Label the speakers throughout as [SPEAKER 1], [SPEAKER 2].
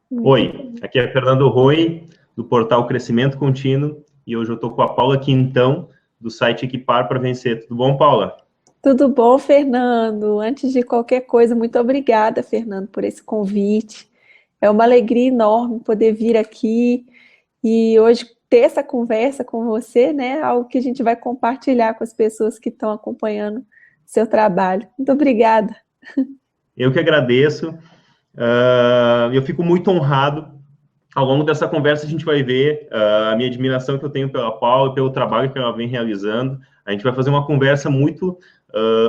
[SPEAKER 1] Muito
[SPEAKER 2] Oi, aqui é Fernando Roi, do portal Crescimento Contínuo, e hoje eu estou com a Paula Quintão, do site Equipar para Vencer. Tudo bom, Paula?
[SPEAKER 1] Tudo bom, Fernando? Antes de qualquer coisa, muito obrigada, Fernando, por esse convite. É uma alegria enorme poder vir aqui e hoje ter essa conversa com você, né? Algo que a gente vai compartilhar com as pessoas que estão acompanhando seu trabalho. Muito obrigada.
[SPEAKER 2] Eu que agradeço. Eu fico muito honrado. Ao longo dessa conversa, a gente vai ver a minha admiração que eu tenho pela Paula e pelo trabalho que ela vem realizando. A gente vai fazer uma conversa muito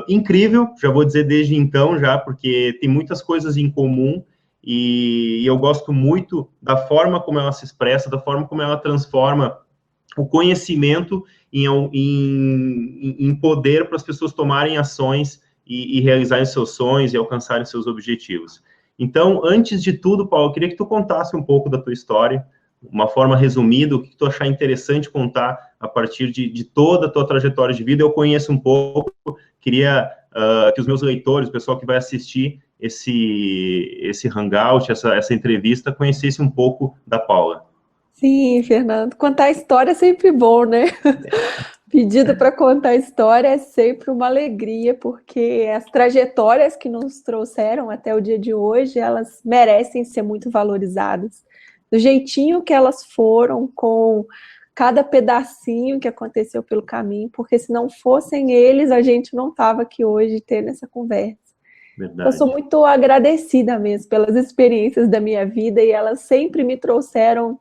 [SPEAKER 2] incrível, já vou dizer desde então, já, porque tem muitas coisas em comum e eu gosto muito da forma como ela se expressa, da forma como ela transforma o conhecimento em poder para as pessoas tomarem ações e realizarem seus sonhos e alcançarem seus objetivos. Então, antes de tudo, Paulo, eu queria que tu contasse um pouco da tua história, uma forma resumida, o que tu achar interessante contar a partir de toda a tua trajetória de vida. Eu conheço um pouco, queria que os meus leitores, o pessoal que vai assistir esse hangout, essa entrevista, conhecesse um pouco da Paula.
[SPEAKER 1] Sim, Fernando, contar história é sempre bom, né? Pedido para contar história é sempre uma alegria, porque as trajetórias que nos trouxeram até o dia de hoje, elas merecem ser muito valorizadas. Do jeitinho que elas foram, com cada pedacinho que aconteceu pelo caminho, porque se não fossem eles, a gente não estava aqui hoje tendo essa conversa. Eu sou
[SPEAKER 2] Verdade.
[SPEAKER 1] muito agradecida mesmo pelas experiências da minha vida e elas sempre me trouxeram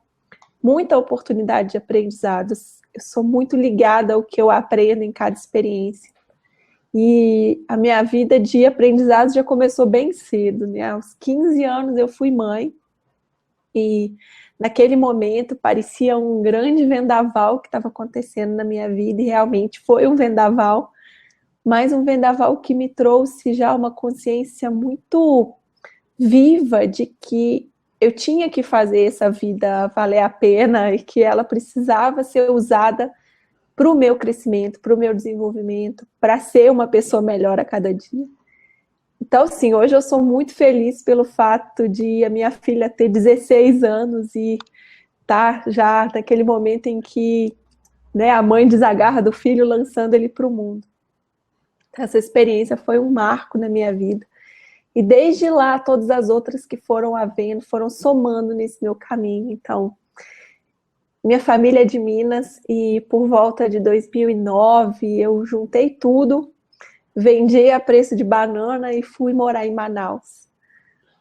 [SPEAKER 1] muita oportunidade de aprendizados. Eu sou muito ligada ao que eu aprendo em cada experiência. E a minha vida de aprendizado já começou bem cedo, né? Aos 15 anos eu fui mãe e naquele momento parecia um grande vendaval que estava acontecendo na minha vida e realmente foi um vendaval, mas um vendaval que me trouxe já uma consciência muito viva de que eu tinha que fazer essa vida valer a pena e que ela precisava ser usada para o meu crescimento, para o meu desenvolvimento, para ser uma pessoa melhor a cada dia. Então, sim, hoje eu sou muito feliz pelo fato de a minha filha ter 16 anos e tá já naquele momento em que, né, a mãe desagarra do filho lançando ele para o mundo. Essa experiência foi um marco na minha vida. E desde lá, todas as outras que foram havendo, foram somando nesse meu caminho. Então, minha família é de Minas e por volta de 2009, eu juntei tudo, vendi a preço de banana e fui morar em Manaus.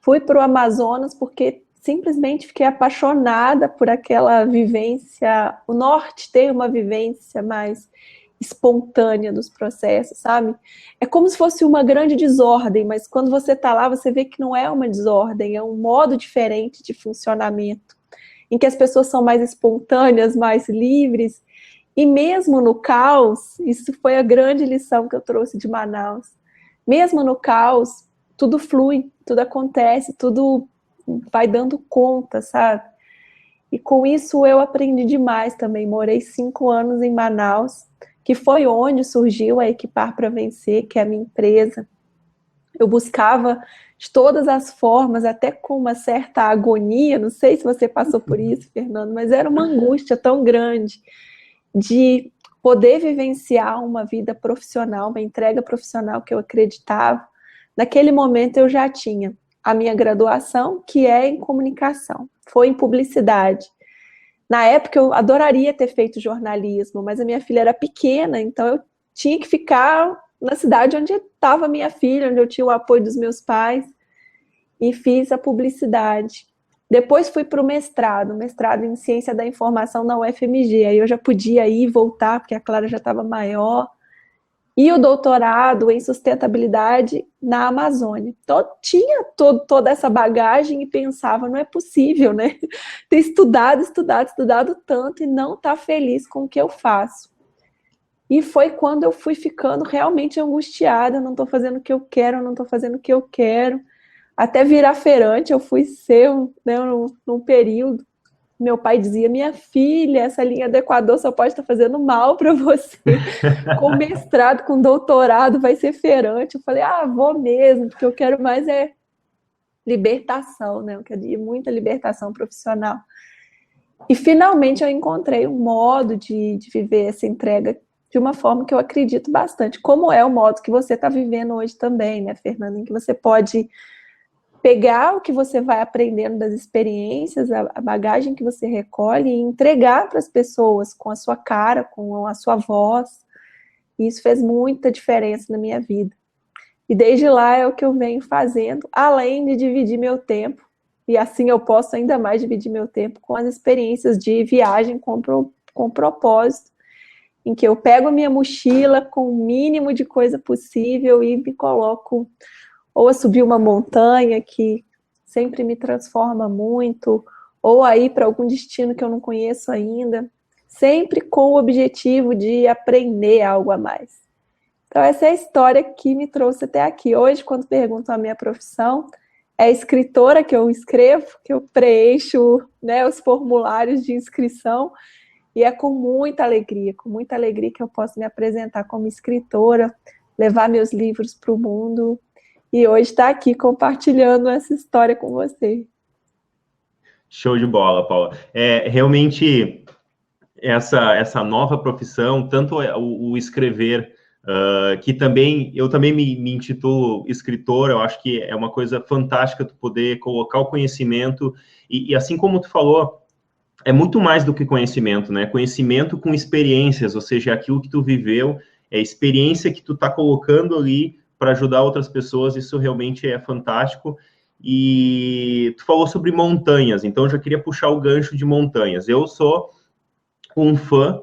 [SPEAKER 1] Fui para o Amazonas porque simplesmente fiquei apaixonada por aquela vivência. O norte tem uma vivência mais espontânea dos processos, sabe? É como se fosse uma grande desordem, mas quando você está lá, você vê que não é uma desordem, é um modo diferente de funcionamento, em que as pessoas são mais espontâneas, mais livres, e mesmo no caos, isso foi a grande lição que eu trouxe de Manaus, mesmo no caos, tudo flui, tudo acontece, tudo vai dando conta, sabe? E com isso eu aprendi demais também, morei 5 anos em Manaus, que foi onde surgiu a Equipar para Vencer, que é a minha empresa. Eu buscava de todas as formas, até com uma certa agonia, não sei se você passou por isso, Fernando, mas era uma angústia tão grande de poder vivenciar uma vida profissional, uma entrega profissional que eu acreditava. Naquele momento eu já tinha a minha graduação, que é em comunicação, foi em publicidade. Na época eu adoraria ter feito jornalismo, mas a minha filha era pequena, então eu tinha que ficar na cidade onde estava a minha filha, onde eu tinha o apoio dos meus pais, e fiz a publicidade. Depois fui para o mestrado em Ciência da Informação na UFMG, aí eu já podia ir e voltar, porque a Clara já estava maior, e o doutorado em sustentabilidade na Amazônia. Então, tinha toda essa bagagem e pensava, não é possível, né? Ter estudado tanto e não estar feliz com o que eu faço. E foi quando eu fui ficando realmente angustiada, eu não estou fazendo o que eu quero, eu não estou fazendo o que eu quero. Até virar feirante, eu fui ser, né, num período. Meu pai dizia, minha filha, essa linha do Equador só pode estar fazendo mal para você. Com mestrado, com doutorado, vai ser feirante. Eu falei, vou mesmo, porque eu quero mais é libertação, né? Eu queria muita libertação profissional. E finalmente eu encontrei um modo de viver essa entrega de uma forma que eu acredito bastante, como é o modo que você está vivendo hoje também, né, Fernanda, em que você pode pegar o que você vai aprendendo das experiências, a bagagem que você recolhe e entregar para as pessoas com a sua cara, com a sua voz. E isso fez muita diferença na minha vida. E desde lá é o que eu venho fazendo, além de dividir meu tempo, e assim eu posso ainda mais dividir meu tempo com as experiências de viagem com propósito, em que eu pego a minha mochila com o mínimo de coisa possível e me coloco ou a subir uma montanha que sempre me transforma muito, ou a ir para algum destino que eu não conheço ainda, sempre com o objetivo de aprender algo a mais. Então essa é a história que me trouxe até aqui. Hoje, quando perguntam a minha profissão, é escritora que eu escrevo, que eu preencho, né, os formulários de inscrição, e é com muita alegria que eu posso me apresentar como escritora, levar meus livros para o mundo, e hoje estar aqui compartilhando essa história com você.
[SPEAKER 2] Show de bola, Paula. Realmente, essa nova profissão, tanto o escrever, que também, eu também me intitulo escritor, eu acho que é uma coisa fantástica tu poder colocar o conhecimento, e assim como tu falou, é muito mais do que conhecimento, né? Conhecimento com experiências, ou seja, aquilo que tu viveu, é a experiência que tu tá colocando ali para ajudar outras pessoas, isso realmente é fantástico. E tu falou sobre montanhas, então eu já queria puxar o gancho de montanhas. Eu sou um fã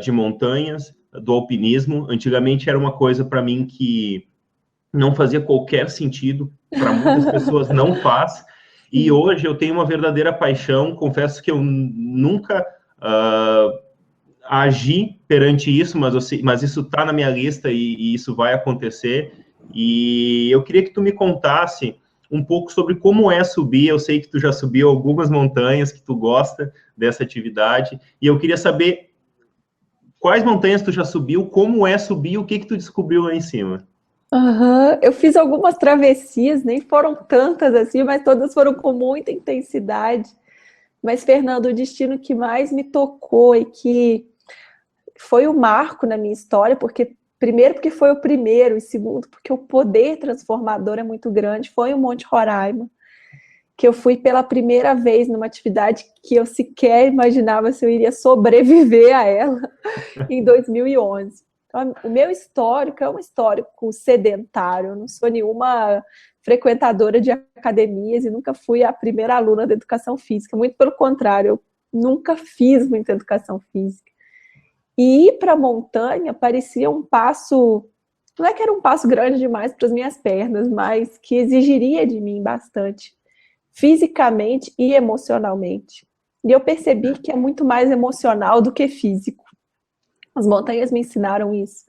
[SPEAKER 2] de montanhas, do alpinismo. Antigamente era uma coisa para mim que não fazia qualquer sentido, para muitas pessoas não faz, e hoje eu tenho uma verdadeira paixão. Confesso que eu nunca agi perante isso, mas isso está na minha lista e isso vai acontecer. E eu queria que tu me contasse um pouco sobre como é subir. Eu sei que tu já subiu algumas montanhas, que tu gosta dessa atividade, e eu queria saber quais montanhas tu já subiu, como é subir, o que tu descobriu lá em cima.
[SPEAKER 1] Eu fiz algumas travessias, nem foram tantas assim, mas todas foram com muita intensidade. Mas, Fernando, o destino que mais me tocou e que foi o marco na minha história, primeiro porque foi o primeiro, e segundo porque o poder transformador é muito grande, foi o Monte Roraima, que eu fui pela primeira vez numa atividade que eu sequer imaginava se eu iria sobreviver a ela, em 2011. Então, o meu histórico é um histórico sedentário, eu não sou nenhuma frequentadora de academias e nunca fui a primeira aluna da educação física, muito pelo contrário, eu nunca fiz muita educação física. E ir para a montanha parecia um passo, não é que era um passo grande demais para as minhas pernas, mas que exigiria de mim bastante, fisicamente e emocionalmente. E eu percebi que é muito mais emocional do que físico. As montanhas me ensinaram isso.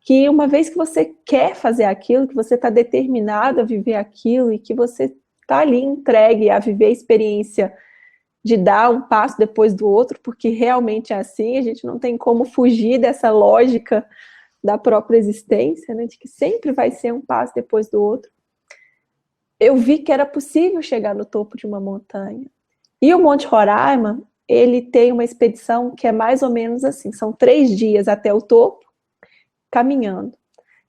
[SPEAKER 1] Que uma vez que você quer fazer aquilo, que você está determinado a viver aquilo e que você está ali entregue a viver a experiência de dar um passo depois do outro, porque realmente é assim, a gente não tem como fugir dessa lógica da própria existência, né, de que sempre vai ser um passo depois do outro. Eu vi que era possível chegar no topo de uma montanha. E o Monte Roraima, ele tem uma expedição que é mais ou menos assim, são 3 dias até o topo, caminhando.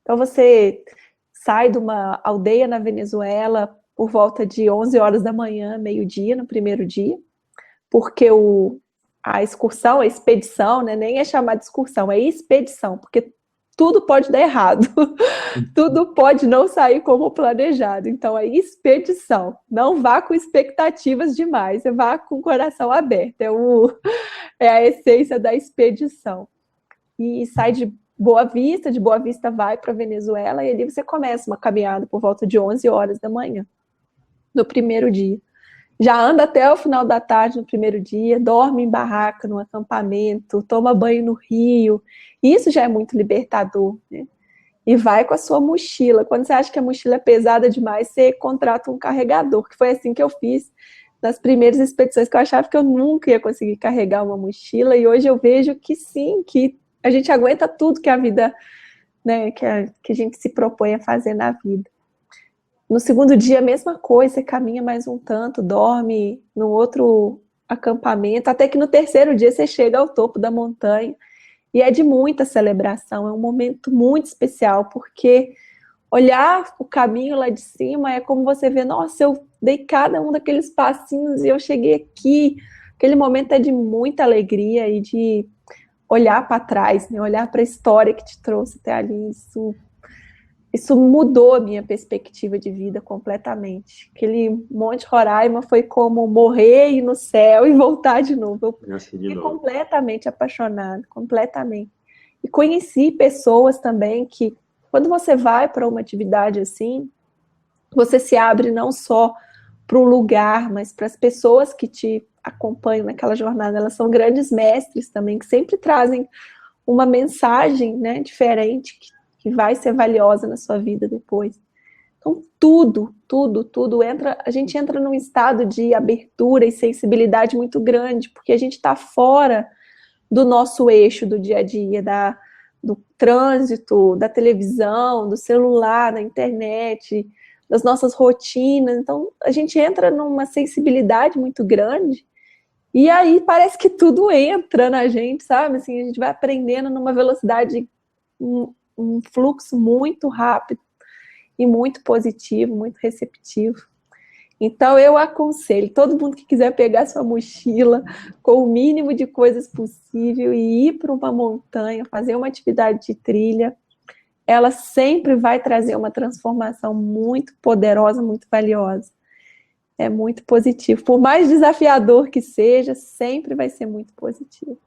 [SPEAKER 1] Então você sai de uma aldeia na Venezuela por volta de 11 horas da manhã, meio-dia, no primeiro dia, porque a excursão, a expedição, né, nem é chamada de excursão, é expedição, porque tudo pode dar errado, tudo pode não sair como planejado, então é expedição, não vá com expectativas demais, você vá com o coração aberto, é a essência da expedição. E sai de Boa Vista vai para a Venezuela, e ali você começa uma caminhada por volta de 11 horas da manhã, no primeiro dia. Já anda até o final da tarde no primeiro dia, dorme em barraca, no acampamento, toma banho no rio. Isso já é muito libertador, né? E vai com a sua mochila. Quando você acha que a mochila é pesada demais, você contrata um carregador, que foi assim que eu fiz nas primeiras expedições, que eu achava que eu nunca ia conseguir carregar uma mochila, e hoje eu vejo que sim, que a gente aguenta tudo que a vida, né, que a gente se propõe a fazer na vida. No segundo dia, a mesma coisa, você caminha mais um tanto, dorme no outro acampamento, até que no terceiro dia você chega ao topo da montanha. E é de muita celebração, é um momento muito especial, porque olhar o caminho lá de cima é como você vê, nossa, eu dei cada um daqueles passinhos e eu cheguei aqui. Aquele momento é de muita alegria e de olhar para trás, né? Olhar para a história que te trouxe até ali. Isso mudou a minha perspectiva de vida completamente. Aquele Monte Roraima foi como morrer e ir no céu e voltar de novo. Eu fiquei completamente apaixonada, completamente. E conheci pessoas também que, quando você vai para uma atividade assim, você se abre não só para o lugar, mas para as pessoas que te acompanham naquela jornada. Elas são grandes mestres também, que sempre trazem uma mensagem, né, diferente, que vai ser valiosa na sua vida depois. Então, tudo entra, a gente entra num estado de abertura e sensibilidade muito grande, porque a gente está fora do nosso eixo do dia a dia, do trânsito, da televisão, do celular, da internet, das nossas rotinas. Então, a gente entra numa sensibilidade muito grande e aí parece que tudo entra na gente, sabe? Assim, a gente vai aprendendo numa velocidade, um fluxo muito rápido e muito positivo, muito receptivo. Então, eu aconselho todo mundo que quiser pegar sua mochila com o mínimo de coisas possível e ir para uma montanha, fazer uma atividade de trilha, ela sempre vai trazer uma transformação muito poderosa, muito valiosa. É muito positivo. Por mais desafiador que seja, sempre vai ser muito positivo.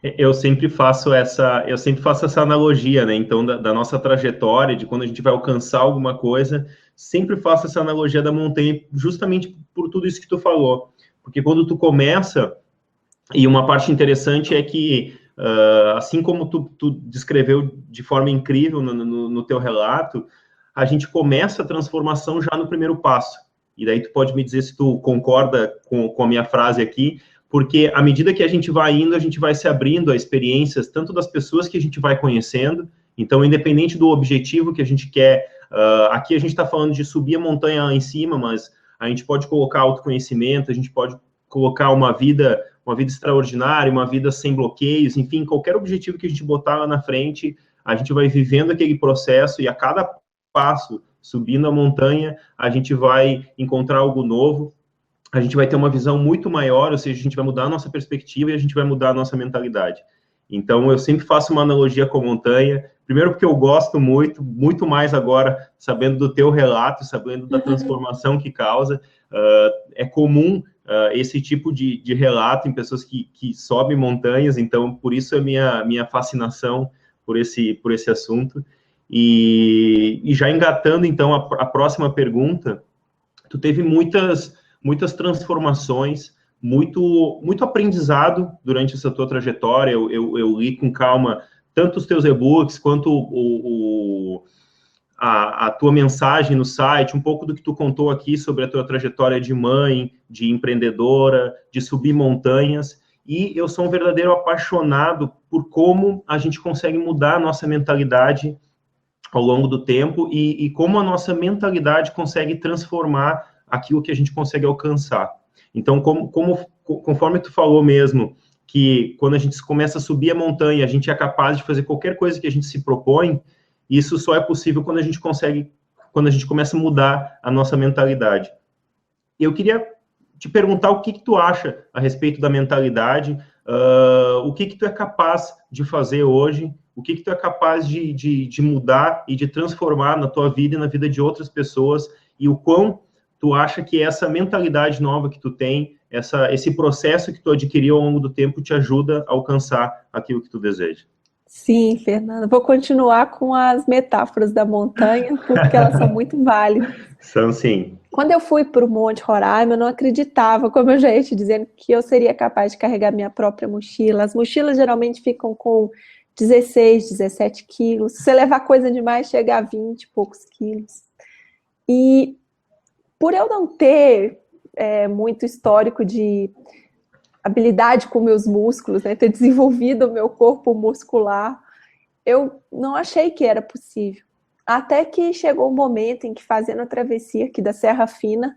[SPEAKER 2] Eu sempre faço essa analogia, né? Então, da nossa trajetória, de quando a gente vai alcançar alguma coisa, sempre faço essa analogia da montanha, justamente por tudo isso que tu falou. Porque quando tu começa, e uma parte interessante é que, assim como tu descreveu de forma incrível no teu relato, a gente começa a transformação já no primeiro passo. E daí tu pode me dizer se tu concorda com a minha frase aqui, porque à medida que a gente vai indo, a gente vai se abrindo a experiências, tanto das pessoas que a gente vai conhecendo, então, independente do objetivo que a gente quer, aqui a gente está falando de subir a montanha lá em cima, mas a gente pode colocar autoconhecimento, a gente pode colocar uma vida extraordinária, uma vida sem bloqueios, enfim, qualquer objetivo que a gente botar lá na frente, a gente vai vivendo aquele processo e a cada passo, subindo a montanha, a gente vai encontrar algo novo, a gente vai ter uma visão muito maior, ou seja, a gente vai mudar a nossa perspectiva e a gente vai mudar a nossa mentalidade. Então, eu sempre faço uma analogia com a montanha, primeiro porque eu gosto muito mais agora, sabendo do teu relato, sabendo da transformação que causa. É comum esse tipo de relato em pessoas que sobem montanhas, então, por isso a minha fascinação por esse assunto. E já engatando, então, a próxima pergunta, tu teve muitas transformações, muito aprendizado durante essa tua trajetória. Eu li com calma tanto os teus e-books quanto a tua mensagem no site, um pouco do que tu contou aqui sobre a tua trajetória de mãe, de empreendedora, de subir montanhas, e eu sou um verdadeiro apaixonado por como a gente consegue mudar a nossa mentalidade ao longo do tempo e como a nossa mentalidade consegue transformar aquilo que a gente consegue alcançar. Então, conforme tu falou mesmo, que quando a gente começa a subir a montanha, a gente é capaz de fazer qualquer coisa que a gente se propõe, isso só é possível quando a gente começa a mudar a nossa mentalidade. Eu queria te perguntar o que tu acha a respeito da mentalidade, o que tu é capaz de fazer hoje, o que tu é capaz de mudar e de transformar na tua vida e na vida de outras pessoas, e o quão tu acha que essa mentalidade nova que tu tem, esse processo que tu adquiriu ao longo do tempo te ajuda a alcançar aquilo que tu deseja?
[SPEAKER 1] Sim, Fernanda. Vou continuar com as metáforas da montanha, porque elas são muito válidas.
[SPEAKER 2] São, sim.
[SPEAKER 1] Quando eu fui para o Monte Roraima, eu não acreditava, como eu já ia te dizendo, que eu seria capaz de carregar minha própria mochila. As mochilas geralmente ficam com 16, 17 quilos. Se você levar coisa demais, chega a 20 e poucos quilos. E por eu não ter muito histórico de habilidade com meus músculos, né, ter desenvolvido o meu corpo muscular, eu não achei que era possível. Até que chegou um momento em que, fazendo a travessia aqui da Serra Fina,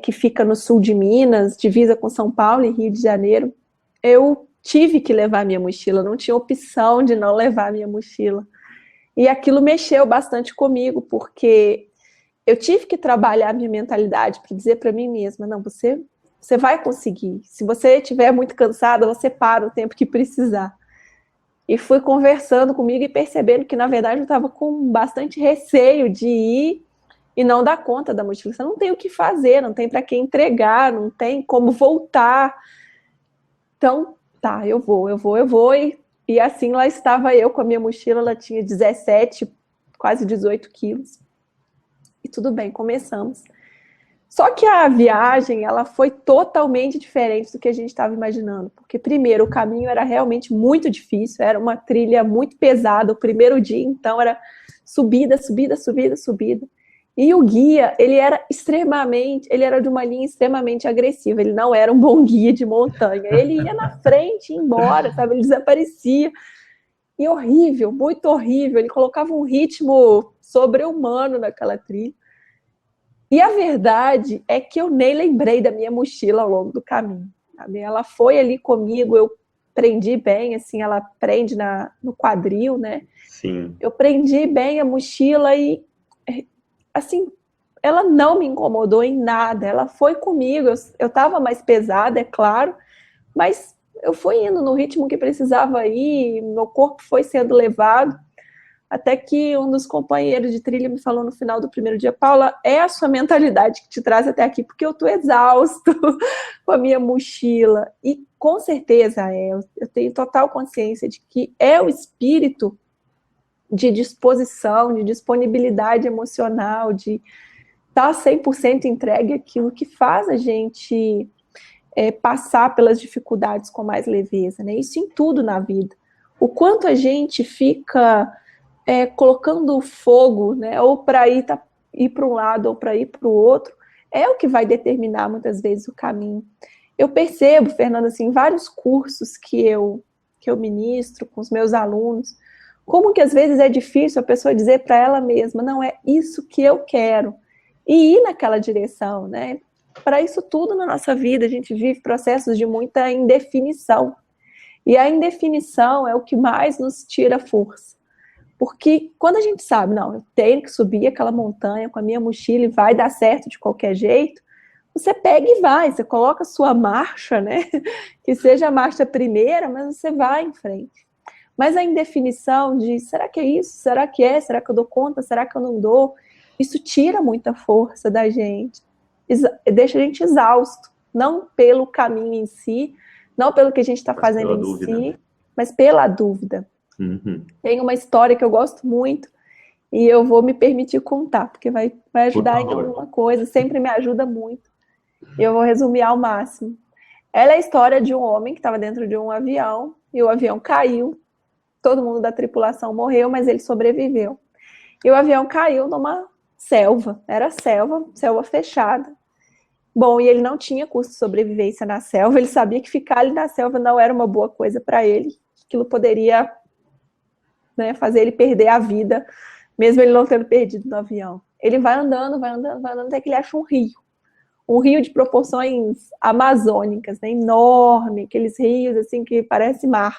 [SPEAKER 1] que fica no sul de Minas, divisa com São Paulo e Rio de Janeiro, eu tive que levar minha mochila, não tinha opção de não levar minha mochila. E aquilo mexeu bastante comigo, porque eu tive que trabalhar minha mentalidade para dizer para mim mesma, não, você vai conseguir. Se você estiver muito cansada, você para o tempo que precisar. E fui conversando comigo e percebendo que, na verdade, eu estava com bastante receio de ir e não dar conta da mochila. Você não tem o que fazer, não tem para quem entregar, não tem como voltar. Então, tá, eu vou. E assim lá estava eu com a minha mochila, ela tinha 17, quase 18 quilos. E tudo bem, começamos. Só que a viagem, ela foi totalmente diferente do que a gente estava imaginando. Porque, primeiro, o caminho era realmente muito difícil, era uma trilha muito pesada. O primeiro dia, então, era subida, subida, subida, subida. E o guia, ele era de uma linha extremamente agressiva. Ele não era um bom guia de montanha. Ele ia na frente e ia embora, sabe? Ele desaparecia. E horrível, muito horrível. Ele colocava um ritmo sobre-humano naquela trilha. E a verdade é que eu nem lembrei da minha mochila ao longo do caminho. Sabe? Ela foi ali comigo, eu prendi bem, assim, ela prende no quadril, né?
[SPEAKER 2] Sim.
[SPEAKER 1] Eu prendi bem a mochila e, assim, ela não me incomodou em nada. Ela foi comigo, eu estava mais pesada, é claro, mas eu fui indo no ritmo que precisava ir, meu corpo foi sendo levado. Até que um dos companheiros de trilha me falou no final do primeiro dia, Paula, é a sua mentalidade que te traz até aqui, porque eu estou exausto com a minha mochila. E com certeza eu tenho total consciência de que é o espírito de disposição, de disponibilidade emocional, de estar 100% entregue àquilo que faz a gente passar pelas dificuldades com mais leveza, né? Isso em tudo na vida. O quanto a gente fica colocando fogo, né, ou para ir para um lado ou para ir para o outro, é o que vai determinar muitas vezes o caminho. Eu percebo, Fernanda, assim, vários cursos que eu ministro com os meus alunos, como que às vezes é difícil a pessoa dizer para ela mesma, não, é isso que eu quero, e ir naquela direção, né? Para isso tudo na nossa vida, a gente vive processos de muita indefinição, e a indefinição é o que mais nos tira força. Porque quando a gente sabe, não, eu tenho que subir aquela montanha com a minha mochila e vai dar certo de qualquer jeito, você pega e vai, você coloca a sua marcha, né? Que seja a marcha primeira, mas você vai em frente. Mas a indefinição de, será que é isso? Será que é? Será que eu dou conta? Será que eu não dou? Isso tira muita força da gente, deixa a gente exausto, não pelo caminho em si, não pelo que a gente está fazendo em si, mas pela dúvida.
[SPEAKER 2] Uhum.
[SPEAKER 1] Tem uma história que eu gosto muito e eu vou me permitir contar, porque vai ajudar em alguma coisa, sempre me ajuda muito. E eu vou resumir ao máximo. Ela é a história de um homem que estava dentro de um avião e o avião caiu. Todo mundo da tripulação morreu, mas ele sobreviveu. E o avião caiu numa selva. Era selva fechada. Bom, e ele não tinha curso de sobrevivência na selva. Ele sabia que ficar ali na selva não era uma boa coisa para ele. Aquilo poderia, né, fazer ele perder a vida, mesmo ele não tendo perdido no avião. Ele vai andando, até que ele acha um rio de proporções amazônicas, né, enorme, aqueles rios assim que parece mar.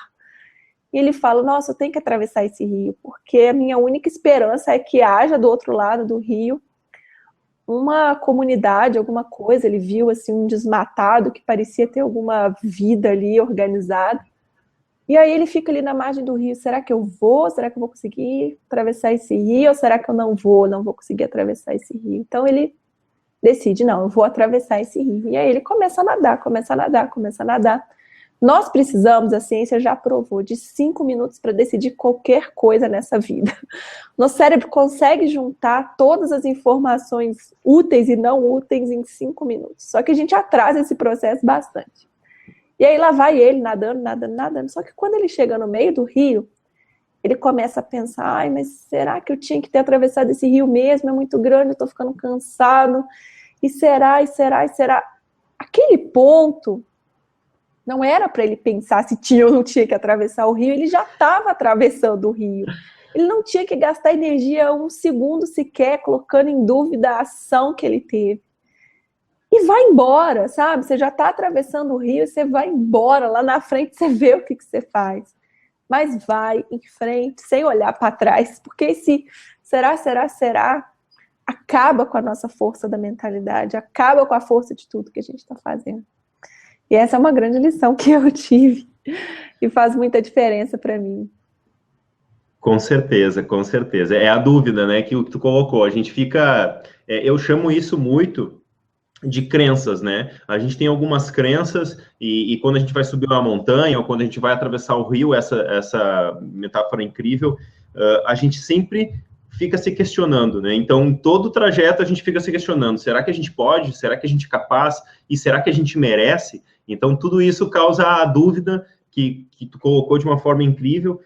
[SPEAKER 1] E ele fala, nossa, eu tenho que atravessar esse rio, porque a minha única esperança é que haja do outro lado do rio uma comunidade, alguma coisa. Ele viu assim um desmatado que parecia ter alguma vida ali organizada. E aí ele fica ali na margem do rio, será que eu vou? Será que eu vou conseguir atravessar esse rio? Ou será que eu não vou conseguir atravessar esse rio? Então ele decide, não, eu vou atravessar esse rio. E aí ele começa a nadar. Nós precisamos, a ciência já provou, de 5 minutos para decidir qualquer coisa nessa vida. Nosso cérebro consegue juntar todas as informações úteis e não úteis em 5 minutos. Só que a gente atrasa esse processo bastante. E aí lá vai ele nadando. Só que quando ele chega no meio do rio, ele começa a pensar, ai, mas será que eu tinha que ter atravessado esse rio mesmo? É muito grande, eu tô ficando cansado. E será? Aquele ponto não era para ele pensar se tinha ou não tinha que atravessar o rio, ele já estava atravessando o rio. Ele não tinha que gastar energia um segundo sequer colocando em dúvida a ação que ele teve. E vai embora, sabe? Você já está atravessando o rio, você vai embora. Lá na frente você vê o que você faz. Mas vai em frente, sem olhar para trás. Porque esse será acaba com a nossa força da mentalidade, acaba com a força de tudo que a gente está fazendo. E essa é uma grande lição que eu tive e faz muita diferença para mim.
[SPEAKER 2] Com certeza, com certeza. É a dúvida, né, que tu colocou. A gente fica... eu chamo isso muito de crenças, né? A gente tem algumas crenças e quando a gente vai subir uma montanha ou quando a gente vai atravessar o rio, essa metáfora incrível, a gente sempre fica se questionando, né? Então, em todo o trajeto, a gente fica se questionando, será que a gente pode? Será que a gente é capaz? E será que a gente merece? Então, tudo isso causa a dúvida que tu colocou de uma forma incrível.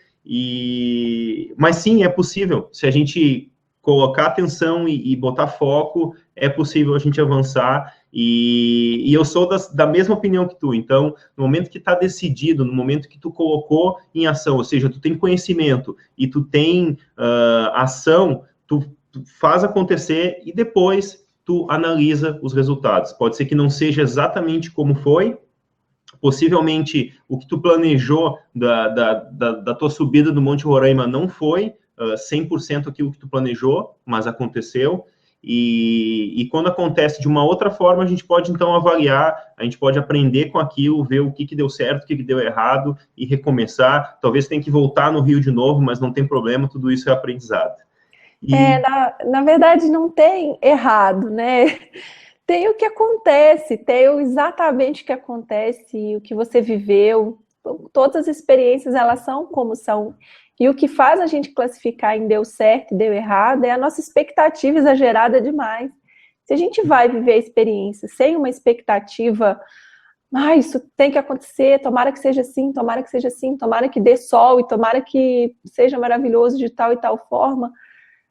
[SPEAKER 2] Mas sim, é possível. Se a gente colocar atenção e botar foco, é possível a gente avançar. E eu sou da mesma opinião que tu. Então, no momento que está decidido, no momento que tu colocou em ação, ou seja, tu tem conhecimento e tu tem ação, tu faz acontecer e depois tu analisa os resultados. Pode ser que não seja exatamente como foi, possivelmente o que tu planejou da tua subida do Monte Roraima não foi 100% aquilo que tu planejou, mas aconteceu. E quando acontece de uma outra forma, a gente pode, então, avaliar, a gente pode aprender com aquilo, ver o que deu certo, o que deu errado, e recomeçar. Talvez tenha que voltar no Rio de novo, mas não tem problema, tudo isso é aprendizado.
[SPEAKER 1] Na verdade, não tem errado, né? Tem o que acontece, tem exatamente o que acontece, o que você viveu. Todas as experiências, elas são como são. E o que faz a gente classificar em deu certo e deu errado é a nossa expectativa exagerada demais. Se a gente vai viver a experiência sem uma expectativa, isso tem que acontecer, tomara que seja assim, tomara que seja assim, tomara que dê sol e tomara que seja maravilhoso de tal e tal forma,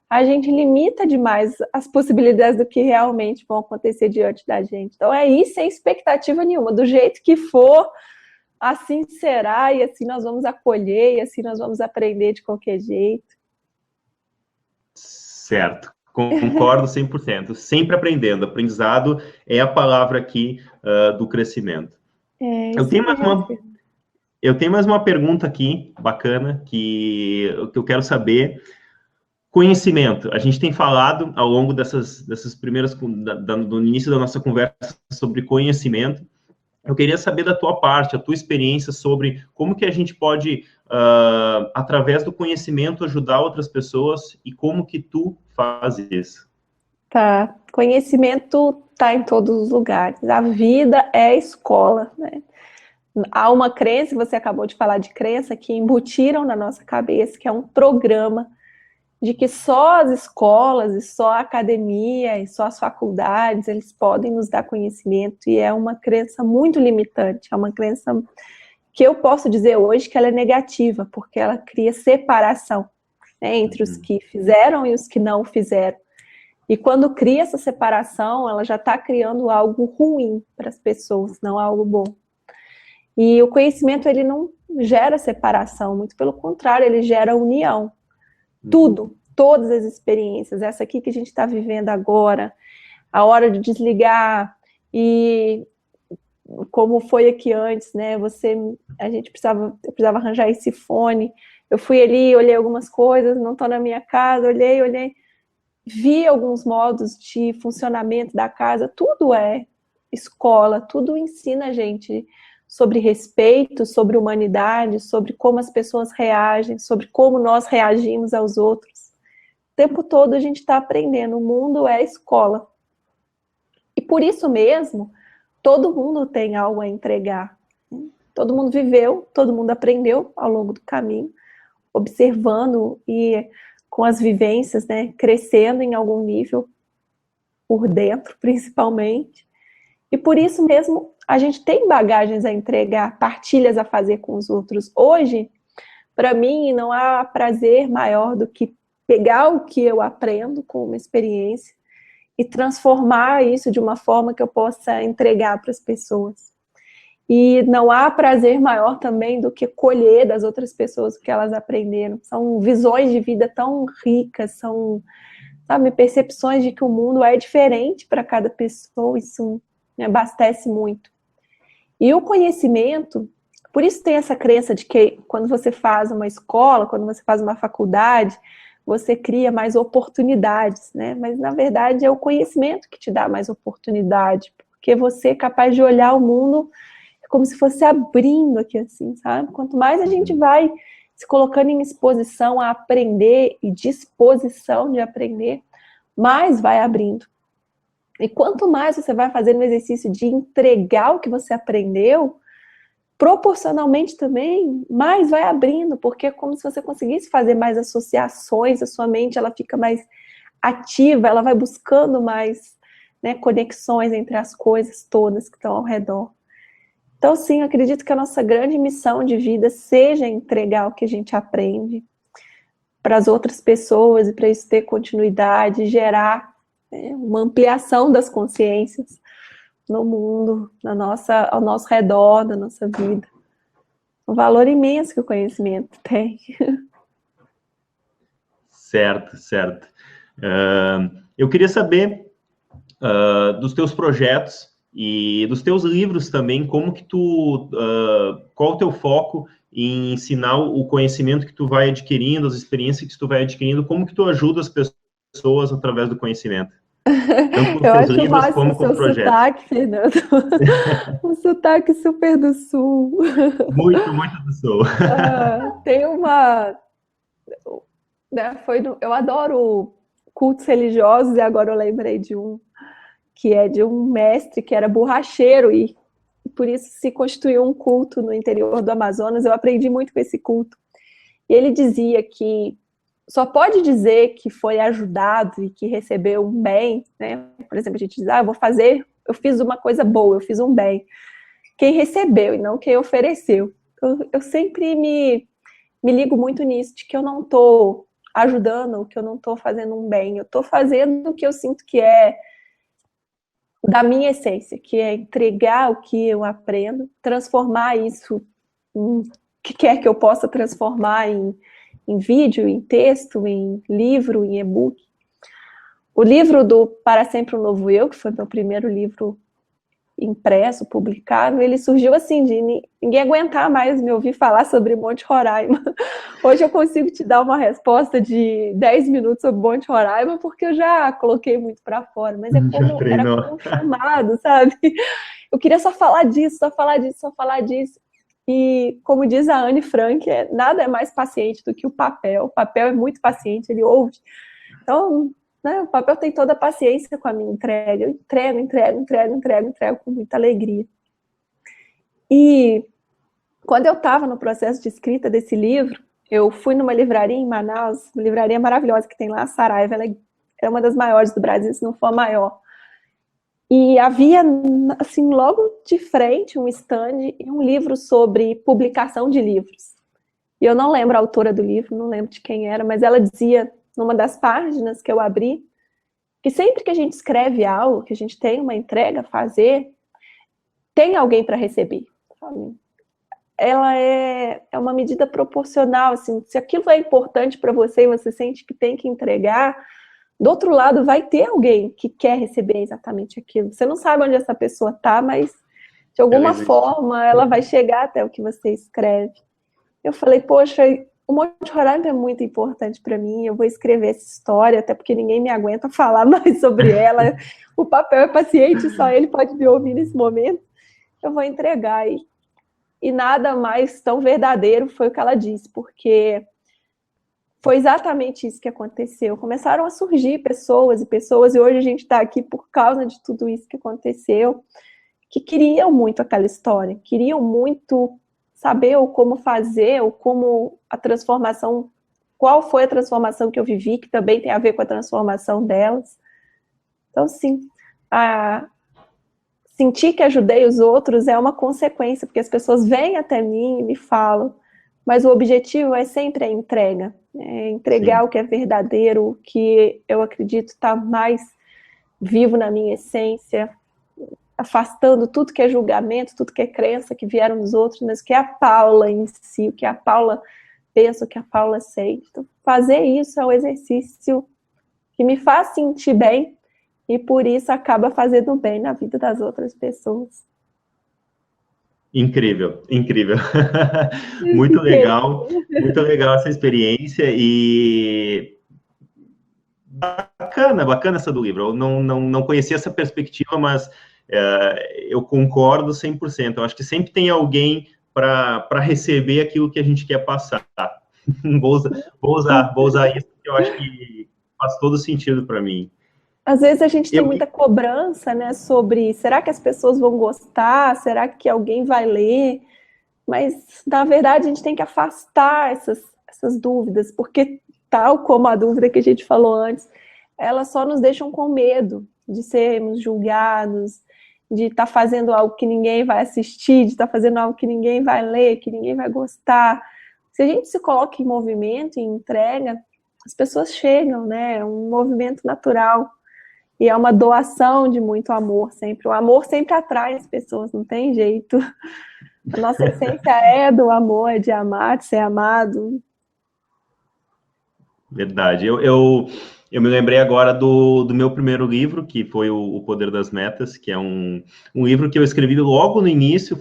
[SPEAKER 1] a gente limita demais as possibilidades do que realmente vão acontecer diante da gente. Então é ir sem expectativa nenhuma, do jeito que for, assim será, e assim nós vamos acolher, e assim nós vamos aprender de qualquer jeito.
[SPEAKER 2] Certo, concordo 100%. Sempre aprendendo. Aprendizado é a palavra aqui do crescimento. Eu tenho mais uma pergunta aqui, bacana, que eu quero saber. Conhecimento. A gente tem falado ao longo dessas primeiras, do início da nossa conversa sobre conhecimento. Eu queria saber da tua parte, a tua experiência sobre como que a gente pode, através do conhecimento, ajudar outras pessoas e como que tu faz isso.
[SPEAKER 1] Tá. Conhecimento está em todos os lugares. A vida é escola, né? Há uma crença, você acabou de falar de crença, que embutiram na nossa cabeça, que é um programa de que só as escolas, e só a academia, e só as faculdades, eles podem nos dar conhecimento, e é uma crença muito limitante, é uma crença que eu posso dizer hoje que ela é negativa, porque ela cria separação, né, entre os que fizeram e os que não fizeram. E quando cria essa separação, ela já está criando algo ruim para as pessoas, não algo bom. E o conhecimento, ele não gera separação, muito pelo contrário, ele gera união. Tudo, todas as experiências, essa aqui que a gente está vivendo agora, a hora de desligar, e como foi aqui antes, né? Eu precisava arranjar esse fone. Eu fui ali, olhei algumas coisas, não estou na minha casa, olhei, vi alguns modos de funcionamento da casa, tudo é escola, tudo ensina a gente sobre respeito, sobre humanidade, sobre como as pessoas reagem, sobre como nós reagimos aos outros. O tempo todo a gente está aprendendo, o mundo é escola. E por isso mesmo, todo mundo tem algo a entregar. Todo mundo viveu, todo mundo aprendeu ao longo do caminho, observando e com as vivências, né, crescendo em algum nível, por dentro principalmente. E por isso mesmo, a gente tem bagagens a entregar, partilhas a fazer com os outros. Hoje, para mim, não há prazer maior do que pegar o que eu aprendo com uma experiência e transformar isso de uma forma que eu possa entregar para as pessoas. E não há prazer maior também do que colher das outras pessoas o que elas aprenderam. São visões de vida tão ricas, são, sabe, percepções de que o mundo é diferente para cada pessoa, isso me abastece muito. E o conhecimento, por isso tem essa crença de que quando você faz uma escola, quando você faz uma faculdade, você cria mais oportunidades, né? Mas, na verdade, é o conhecimento que te dá mais oportunidade, porque você é capaz de olhar o mundo como se fosse abrindo aqui, assim, sabe? Quanto mais a gente vai se colocando em exposição a aprender e disposição de aprender, mais vai abrindo. E quanto mais você vai fazendo o exercício de entregar o que você aprendeu, proporcionalmente também, mais vai abrindo, porque é como se você conseguisse fazer mais associações, a sua mente ela fica mais ativa, ela vai buscando mais, né, conexões entre as coisas todas que estão ao redor. Então, sim, eu acredito que a nossa grande missão de vida seja entregar o que a gente aprende para as outras pessoas e para isso ter continuidade, gerar, né, uma ampliação das consciências no mundo, ao nosso redor, na nossa vida. Um valor imenso que o conhecimento tem.
[SPEAKER 2] Certo, certo. Eu queria saber dos teus projetos e dos teus livros também, como que qual o teu foco em ensinar o conhecimento que tu vai adquirindo, as experiências que tu vai adquirindo, como que tu ajuda as pessoas através do conhecimento? Tanto com os
[SPEAKER 1] Eu
[SPEAKER 2] teus
[SPEAKER 1] acho
[SPEAKER 2] livros
[SPEAKER 1] massa
[SPEAKER 2] como
[SPEAKER 1] o
[SPEAKER 2] com
[SPEAKER 1] seu
[SPEAKER 2] projetos.
[SPEAKER 1] sotaque, Fernando. Um sotaque super do sul.
[SPEAKER 2] Muito, muito do sul.
[SPEAKER 1] Tem uma... Né, eu adoro cultos religiosos e agora eu lembrei de um que é de um mestre que era borracheiro e por isso se constituiu um culto no interior do Amazonas. Eu aprendi muito com esse culto. E ele dizia que só pode dizer que foi ajudado e que recebeu um bem, né? Por exemplo, a gente diz, eu fiz uma coisa boa, eu fiz um bem. Quem recebeu e não quem ofereceu. Eu sempre me ligo muito nisso, de que eu não estou ajudando, que eu não estou fazendo um bem, eu estou fazendo o que eu sinto que é da minha essência, que é entregar o que eu aprendo, transformar isso em que quer que eu possa transformar em vídeo, em texto, em livro, em e-book. O livro do Para Sempre um Novo Eu, que foi meu primeiro livro impresso, publicado, ele surgiu assim, de ninguém aguentar mais me ouvir falar sobre Monte Roraima. Hoje eu consigo te dar uma resposta de 10 minutos sobre Monte Roraima, porque eu já coloquei muito para fora, mas era como um chamado, sabe? Eu queria só falar disso, só falar disso, só falar disso. E, como diz a Anne Frank, nada é mais paciente do que o papel. O papel é muito paciente, ele ouve. Então, né, o papel tem toda a paciência com a minha entrega. Eu entrego com muita alegria. E quando eu estava no processo de escrita desse livro, eu fui numa livraria em Manaus, uma livraria maravilhosa que tem lá, a Saraiva. Ela é uma das maiores do Brasil, se não for a maior. E havia, assim, logo de frente, um stand e um livro sobre publicação de livros. E eu não lembro a autora do livro, não lembro de quem era, mas ela dizia, numa das páginas que eu abri, que sempre que a gente escreve algo, que a gente tem uma entrega a fazer, tem alguém para receber. Sabe? Ela é uma medida proporcional, assim, se aquilo é importante para você e você sente que tem que entregar, do outro lado vai ter alguém que quer receber exatamente aquilo. Você não sabe onde essa pessoa está, mas de alguma forma ela vai chegar até o que você escreve. Eu falei, poxa, o Monte Roraima é muito importante para mim, eu vou escrever essa história, até porque ninguém me aguenta falar mais sobre ela. O papel é paciente, só ele pode me ouvir nesse momento. Eu vou entregar. E nada mais tão verdadeiro foi o que ela disse, porque foi exatamente isso que aconteceu. Começaram a surgir pessoas, e hoje a gente está aqui por causa de tudo isso que aconteceu, que queriam muito aquela história, queriam muito saber ou como fazer, ou como a transformação, qual foi a transformação que eu vivi, que também tem a ver com a transformação delas. Então, sim, sentir que ajudei os outros é uma consequência, porque as pessoas vêm até mim e me falam, mas o objetivo é sempre a entrega, entregar o que é verdadeiro, o que eu acredito está mais vivo na minha essência, afastando tudo que é julgamento, tudo que é crença que vieram dos outros, mas o que é a Paula em si, o que a Paula pensa, o que a Paula sente. Então, fazer isso é um exercício que me faz sentir bem e por isso acaba fazendo bem na vida das outras pessoas.
[SPEAKER 2] Incrível, incrível. Muito legal essa experiência e bacana essa do livro. Eu não conhecia essa perspectiva, mas eu concordo 100%. Eu acho que sempre tem alguém para receber aquilo que a gente quer passar. Vou usar isso, porque eu acho que faz todo sentido para mim.
[SPEAKER 1] Às vezes a gente tem muita cobrança, né, sobre será que as pessoas vão gostar? Será que alguém vai ler? Mas, na verdade, a gente tem que afastar essas dúvidas, porque, tal como a dúvida que a gente falou antes, elas só nos deixam com medo de sermos julgados, de estar fazendo algo que ninguém vai assistir, de estar fazendo algo que ninguém vai ler, que ninguém vai gostar. Se a gente se coloca em movimento, em entrega, as pessoas chegam, né? É um movimento natural. E é uma doação de muito amor sempre. O amor sempre atrai as pessoas, não tem jeito. A nossa essência é do amor, é de amar, de ser amado.
[SPEAKER 2] Verdade. Eu me lembrei agora do meu primeiro livro, que foi o Poder das Metas, que é um livro que eu escrevi logo no início,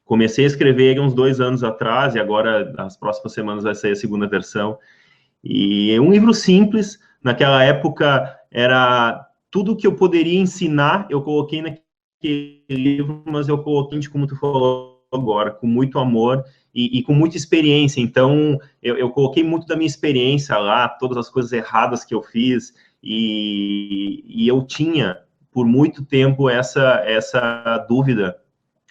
[SPEAKER 2] comecei a escrever ele uns 2 anos atrás, e agora, nas próximas semanas, vai sair a segunda versão. E é um livro simples, naquela época era tudo que eu poderia ensinar, eu coloquei naquele livro, mas eu coloquei, como tu falou agora, com muito amor e com muita experiência. Então, eu coloquei muito da minha experiência lá, todas as coisas erradas que eu fiz, e eu tinha, por muito tempo, essa dúvida,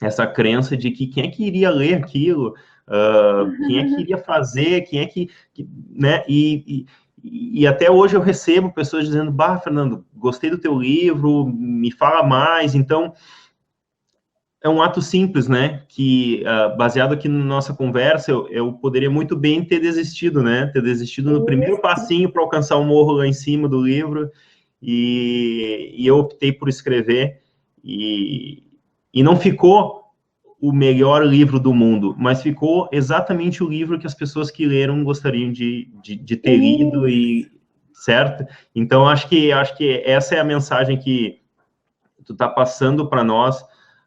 [SPEAKER 2] essa crença de que quem é que iria ler aquilo, quem é que iria fazer, quem é que né, e até hoje eu recebo pessoas dizendo, bah, Fernando, gostei do teu livro, me fala mais. Então, é um ato simples, né, que, baseado aqui na nossa conversa, eu poderia muito bem ter desistido, né, no primeiro passinho para alcançar o morro lá em cima do livro, e eu optei por escrever, e não ficou o melhor livro do mundo, mas ficou exatamente o livro que as pessoas que leram gostariam de ter lido, e certo? Então, acho que essa é a mensagem que tu tá passando para nós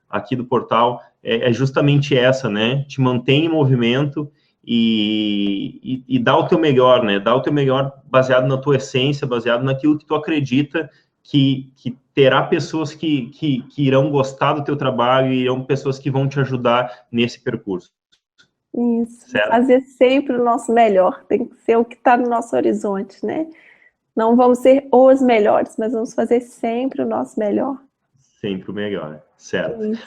[SPEAKER 2] aqui do portal, é justamente essa, né? Te mantém em movimento e dá o teu melhor, né? Dá o teu melhor baseado na tua essência, baseado naquilo que tu acredita que terá pessoas que irão gostar do teu trabalho e irão pessoas que vão te ajudar nesse percurso.
[SPEAKER 1] Isso, certo? Fazer sempre o nosso melhor, tem que ser o que está no nosso horizonte, né? Não vamos ser os melhores, mas vamos fazer sempre o nosso melhor.
[SPEAKER 2] Sempre o melhor, certo.
[SPEAKER 1] Isso,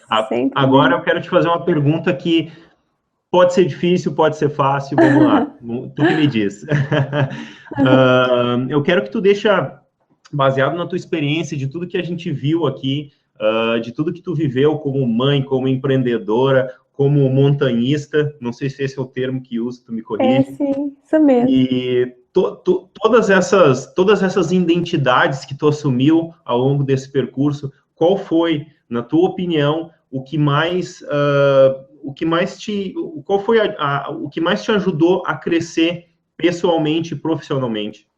[SPEAKER 2] agora eu quero te fazer uma pergunta que pode ser difícil, pode ser fácil, vamos lá, tu que me diz. Eu quero que tu deixa, baseado na tua experiência, de tudo que a gente viu aqui, de tudo que tu viveu como mãe, como empreendedora, como montanhista, não sei se esse é o termo que uso, tu me corrige.
[SPEAKER 1] Sim, isso mesmo.
[SPEAKER 2] E todas essas identidades que tu assumiu ao longo desse percurso, qual foi, na tua opinião, o que mais te ajudou a crescer pessoalmente e profissionalmente?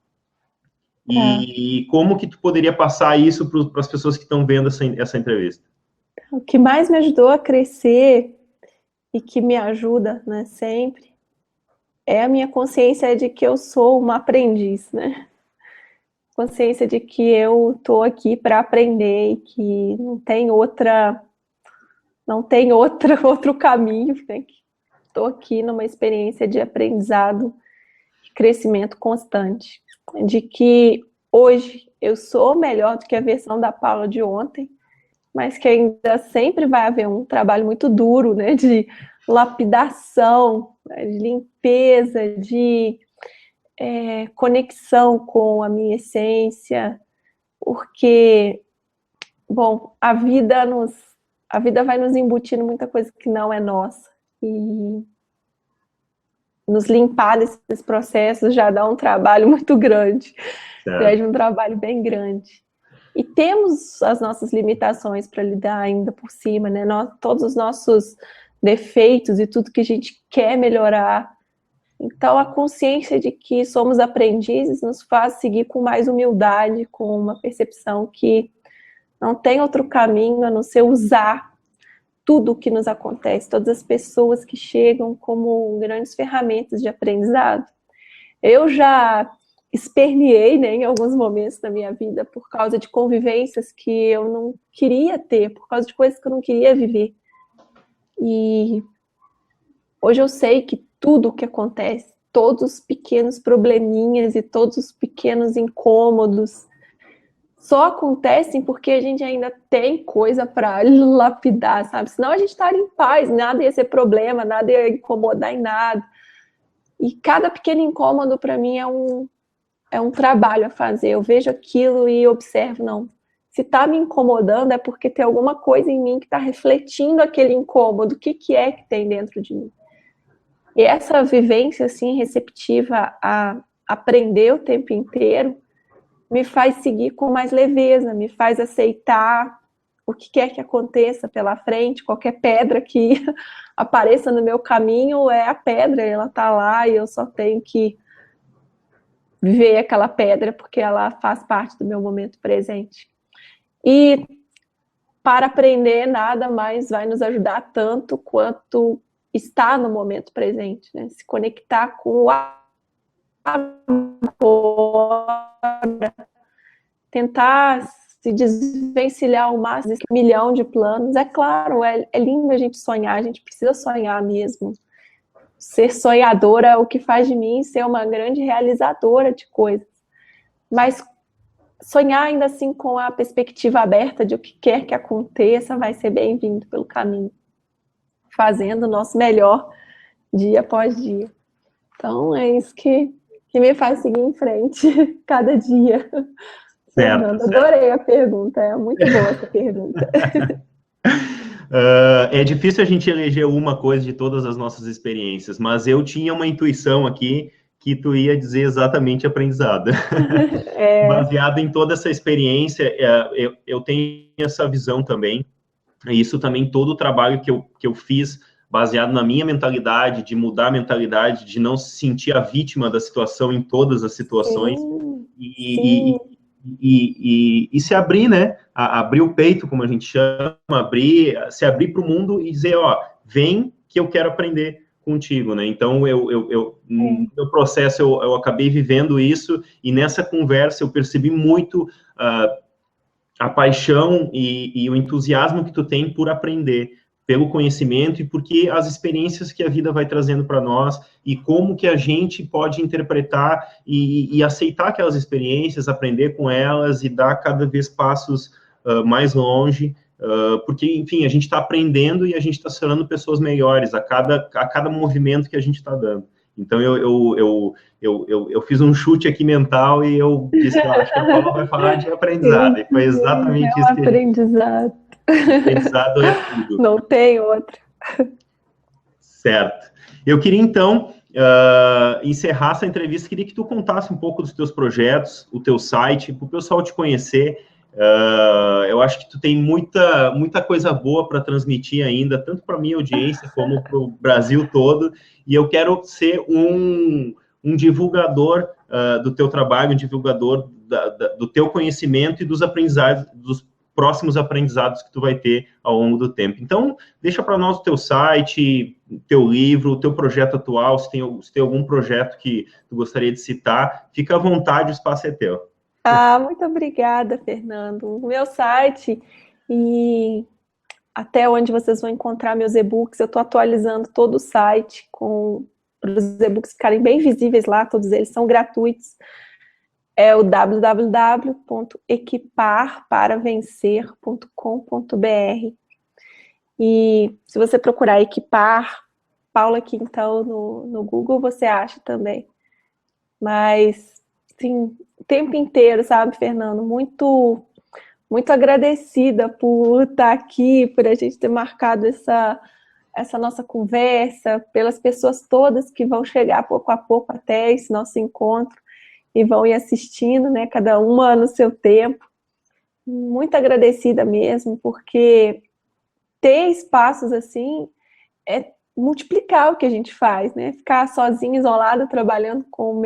[SPEAKER 2] E como que tu poderia passar isso para as pessoas que estão vendo essa entrevista?
[SPEAKER 1] O que mais me ajudou a crescer e que me ajuda, né, sempre, é a minha consciência de que eu sou uma aprendiz, né? Consciência de que eu tô aqui para aprender e que não tem outro caminho, né? Estou aqui numa experiência de aprendizado e crescimento constante, de que hoje eu sou melhor do que a versão da Paula de ontem, mas que ainda sempre vai haver um trabalho muito duro, né, de lapidação, de limpeza, de conexão com a minha essência, porque, bom, a vida vai nos embutindo muita coisa que não é nossa, e nos limpar desses processos já dá um trabalho muito grande, já é um trabalho bem grande. E temos as nossas limitações para lidar ainda por cima, né? Todos os nossos defeitos e tudo que a gente quer melhorar. Então, a consciência de que somos aprendizes nos faz seguir com mais humildade, com uma percepção que não tem outro caminho a não ser usar tudo o que nos acontece, todas as pessoas que chegam como grandes ferramentas de aprendizado. Eu já esperneei, né, em alguns momentos da minha vida por causa de convivências que eu não queria ter, por causa de coisas que eu não queria viver. E hoje eu sei que tudo o que acontece, todos os pequenos probleminhas e todos os pequenos incômodos só acontecem porque a gente ainda tem coisa para lapidar, sabe? Senão a gente estaria em paz, nada ia ser problema, nada ia incomodar em nada. E cada pequeno incômodo para mim é um trabalho a fazer. Eu vejo aquilo e observo, não. Se está me incomodando é porque tem alguma coisa em mim que está refletindo aquele incômodo. O que é que tem dentro de mim? E essa vivência, assim, receptiva a aprender o tempo inteiro, me faz seguir com mais leveza, me faz aceitar o que quer que aconteça pela frente, qualquer pedra que apareça no meu caminho é a pedra, ela está lá e eu só tenho que ver aquela pedra porque ela faz parte do meu momento presente. E para aprender, nada mais vai nos ajudar tanto quanto estar no momento presente, né? Se conectar com o agora, tentar se desvencilhar ao máximo desse milhão de planos. É claro, é lindo a gente sonhar, a gente precisa sonhar mesmo. Ser sonhadora é o que faz de mim ser uma grande realizadora de coisas. Mas sonhar ainda assim com a perspectiva aberta de o que quer que aconteça vai ser bem-vindo pelo caminho, fazendo o nosso melhor dia após dia. Então é isso que me faz seguir em frente cada dia.
[SPEAKER 2] Certo,
[SPEAKER 1] adorei a pergunta, é muito boa essa pergunta.
[SPEAKER 2] É difícil a gente eleger uma coisa de todas as nossas experiências, mas eu tinha uma intuição aqui que tu ia dizer exatamente aprendizado. Baseado em toda essa experiência, eu tenho essa visão também, e isso também, todo o trabalho que eu fiz, baseado na minha mentalidade, de mudar a mentalidade, de não se sentir a vítima da situação em todas as situações, e se abrir, né? Abrir o peito, como a gente chama, se abrir para o mundo e dizer, ó, vem que eu quero aprender contigo, né? Então, no meu processo, eu acabei vivendo isso, e nessa conversa eu percebi muito a paixão e o entusiasmo que tu tem por aprender, pelo conhecimento e porque as experiências que a vida vai trazendo para nós e como que a gente pode interpretar e aceitar aquelas experiências, aprender com elas e dar cada vez passos mais longe, porque, enfim, a gente está aprendendo e a gente está se tornando pessoas melhores a cada movimento que a gente está dando. Então, eu fiz um chute aqui mental e eu disse que eu acho que a Paula vai falar de aprendizado. E foi exatamente isso que
[SPEAKER 1] aprendizado.
[SPEAKER 2] Aprendizado é tudo.
[SPEAKER 1] Não tem outra.
[SPEAKER 2] Certo. Eu queria, então, encerrar essa entrevista. Queria que tu contasse um pouco dos teus projetos, o teu site, para o pessoal te conhecer. Eu acho que tu tem muita coisa boa para transmitir ainda, tanto para a minha audiência como para o Brasil todo. E eu quero ser um divulgador do teu trabalho, um divulgador do teu conhecimento e dos aprendizados, dos próximos aprendizados que tu vai ter ao longo do tempo. Então, deixa para nós o teu site, teu livro, o teu projeto atual, se tem algum projeto que tu gostaria de citar, fica à vontade, o espaço é teu.
[SPEAKER 1] Muito obrigada, Fernando. O meu site e até onde vocês vão encontrar meus e-books, eu estou atualizando todo o site para os e-books ficarem bem visíveis lá, todos eles são gratuitos. É o www.equiparparavencer.com.br. E se você procurar Equipar Paula Quintão no Google, você acha também. Mas, sim, o tempo inteiro, sabe, Fernando? Muito agradecida por estar aqui, por a gente ter marcado essa nossa conversa, pelas pessoas todas que vão chegar pouco a pouco até esse nosso encontro e vão ir assistindo, né, cada uma no seu tempo. Muito agradecida mesmo, porque ter espaços assim é multiplicar o que a gente faz, né? Ficar sozinha, isolada, trabalhando com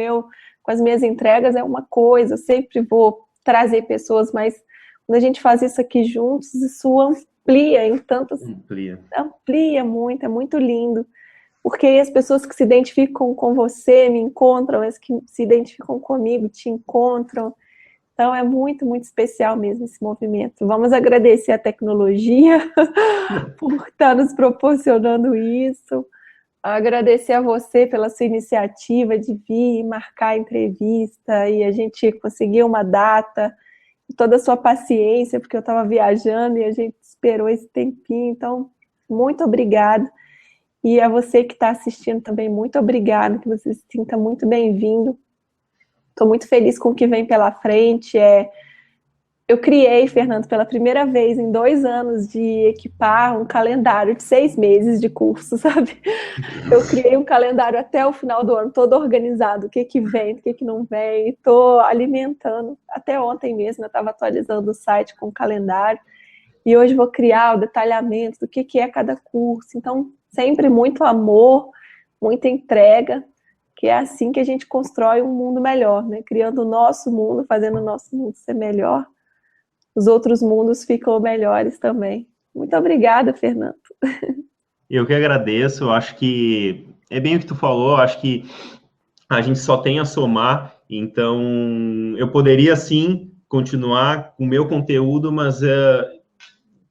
[SPEAKER 1] as minhas entregas é uma coisa, eu sempre vou trazer pessoas, mas quando a gente faz isso aqui juntos, isso amplia em tantas, amplia muito, é muito lindo, porque aí as pessoas que se identificam com você me encontram, as que se identificam comigo te encontram, então é muito, muito especial mesmo esse movimento. Vamos agradecer a tecnologia por estar nos proporcionando isso. Agradecer a você pela sua iniciativa de vir marcar a entrevista e a gente conseguir uma data, toda a sua paciência, porque eu estava viajando e a gente esperou esse tempinho. Então, muito obrigada. E a você que está assistindo também, muito obrigada, que você se sinta muito bem-vindo. Estou muito feliz com o que vem pela frente. Eu criei, Fernando, pela primeira vez em 2 anos de equipar um calendário de 6 meses de curso, sabe? Eu criei um calendário até o final do ano, todo organizado, o que vem, o que não vem, estou alimentando. Até ontem mesmo eu estava atualizando o site com o calendário, e hoje vou criar o detalhamento do que é cada curso. Então, sempre muito amor, muita entrega, que é assim que a gente constrói um mundo melhor, né? Criando o nosso mundo, fazendo o nosso mundo ser melhor. Os outros mundos ficam melhores também. Muito obrigada, Fernando.
[SPEAKER 2] Eu que agradeço, eu acho que é bem o que tu falou, eu acho que a gente só tem a somar, então eu poderia sim continuar com o meu conteúdo, mas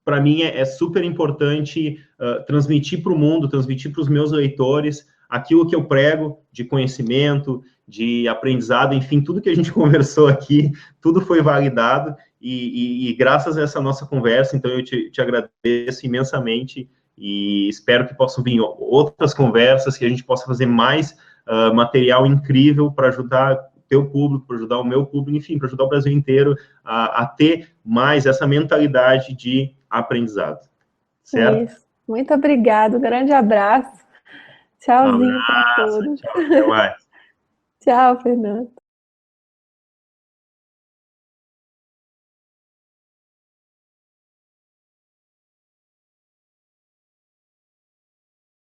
[SPEAKER 2] para mim é super importante transmitir para o mundo, transmitir para os meus leitores aquilo que eu prego de conhecimento, de aprendizado, enfim, tudo que a gente conversou aqui, tudo foi validado, e graças a essa nossa conversa, então eu te agradeço imensamente e espero que possam vir outras conversas, que a gente possa fazer mais material incrível para ajudar o teu público, para ajudar o meu público, enfim, para ajudar o Brasil inteiro a ter mais essa mentalidade de aprendizado. Certo?
[SPEAKER 1] Isso. Muito obrigada. Um grande abraço.
[SPEAKER 2] Um
[SPEAKER 1] Tchauzinho para
[SPEAKER 2] abraço.
[SPEAKER 1] todos.
[SPEAKER 2] Tchau, até mais.
[SPEAKER 1] Tchau, Fernando.